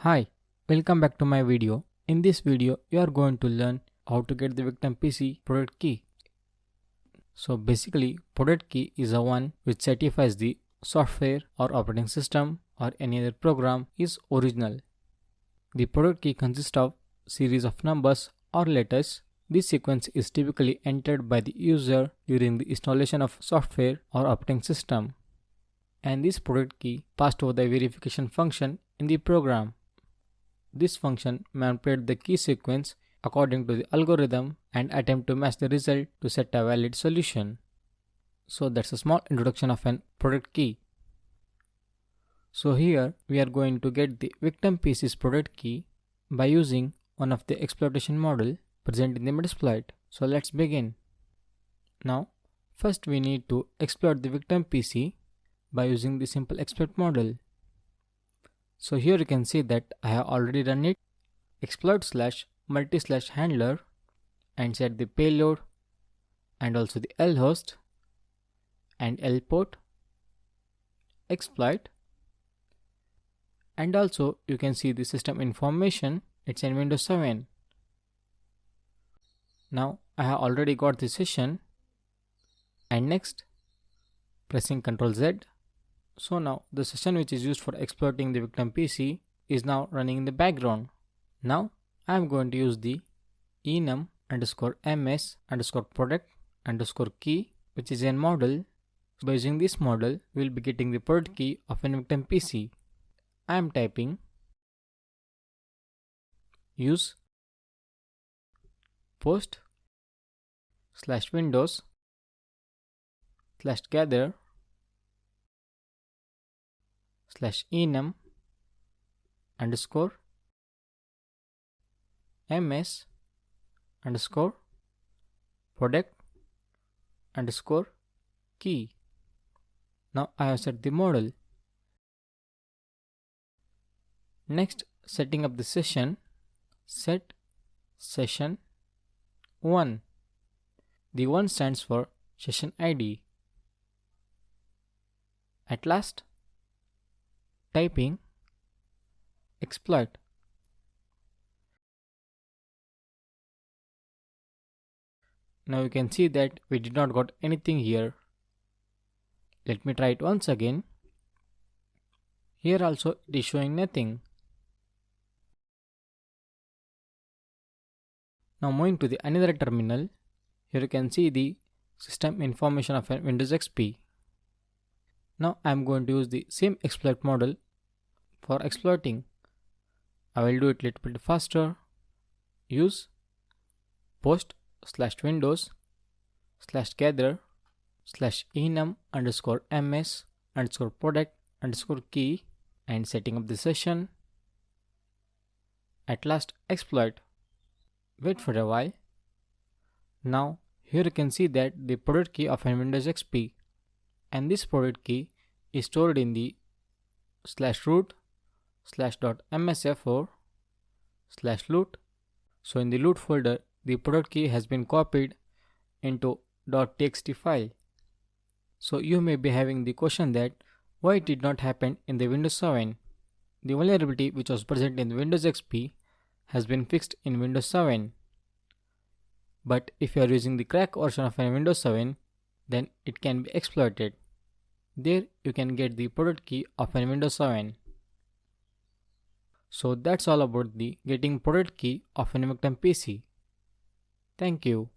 Hi, welcome back to my video. In this video, you are going to learn how to get the victim PC product key. So basically, product key is the one which certifies the software or operating system or any other program is original. The product key consists of series of numbers or letters. This sequence is typically entered by the user during the installation of software or operating system. And this product key passed over the verification function in the program. This function manipulates the key sequence according to the algorithm and attempt to match the result to set a valid solution. So that's a small introduction of an product key. So here we are going to get the victim PC's product key by using one of the exploitation model present in the Metasploit. So let's begin. Now first we need to exploit the victim PC by using the simple exploit model. So here you can see that I have already done it. Exploit /multi/ handler and set the payload and also the L host and L port exploit, and also you can see the system information. It's in Windows 7. Now I have already got the session, and next pressing Ctrl Z. So now the session which is used for exploiting the victim PC is now running in the background. Now I am going to use the enum_ms_product_key, which is a model. By using this model, we will be getting the product key of a victim PC. I am typing use post/windows/gather /enum_ms_product_key. Now I have set the model. Next, setting up the session, set session 1. The 1 stands for session ID. At last, typing exploit. Now you can see that we did not got anything here. Let me try it once again. Here also it is showing nothing. Now moving to the another terminal, here you can see the system information of a Windows XP. Now I am going to use the same exploit model for exploiting. I will do it a little bit faster. Use post/windows/gather/enum_ms_product_key and setting up the session. At last, exploit. Wait for a while. Now here you can see that the product key of a Windows XP, and this product key is stored in the /root/.msf4/loot. So in the loot folder, the product key has been copied into .txt file. So you may be having the question that why it did not happen in the Windows 7. The vulnerability which was present in the Windows XP has been fixed in Windows 7. But if you are using the crack version of a Windows 7, then it can be exploited. There you can get the product key of a Windows 7. So that's all about the getting product key of a victim PC. Thank you.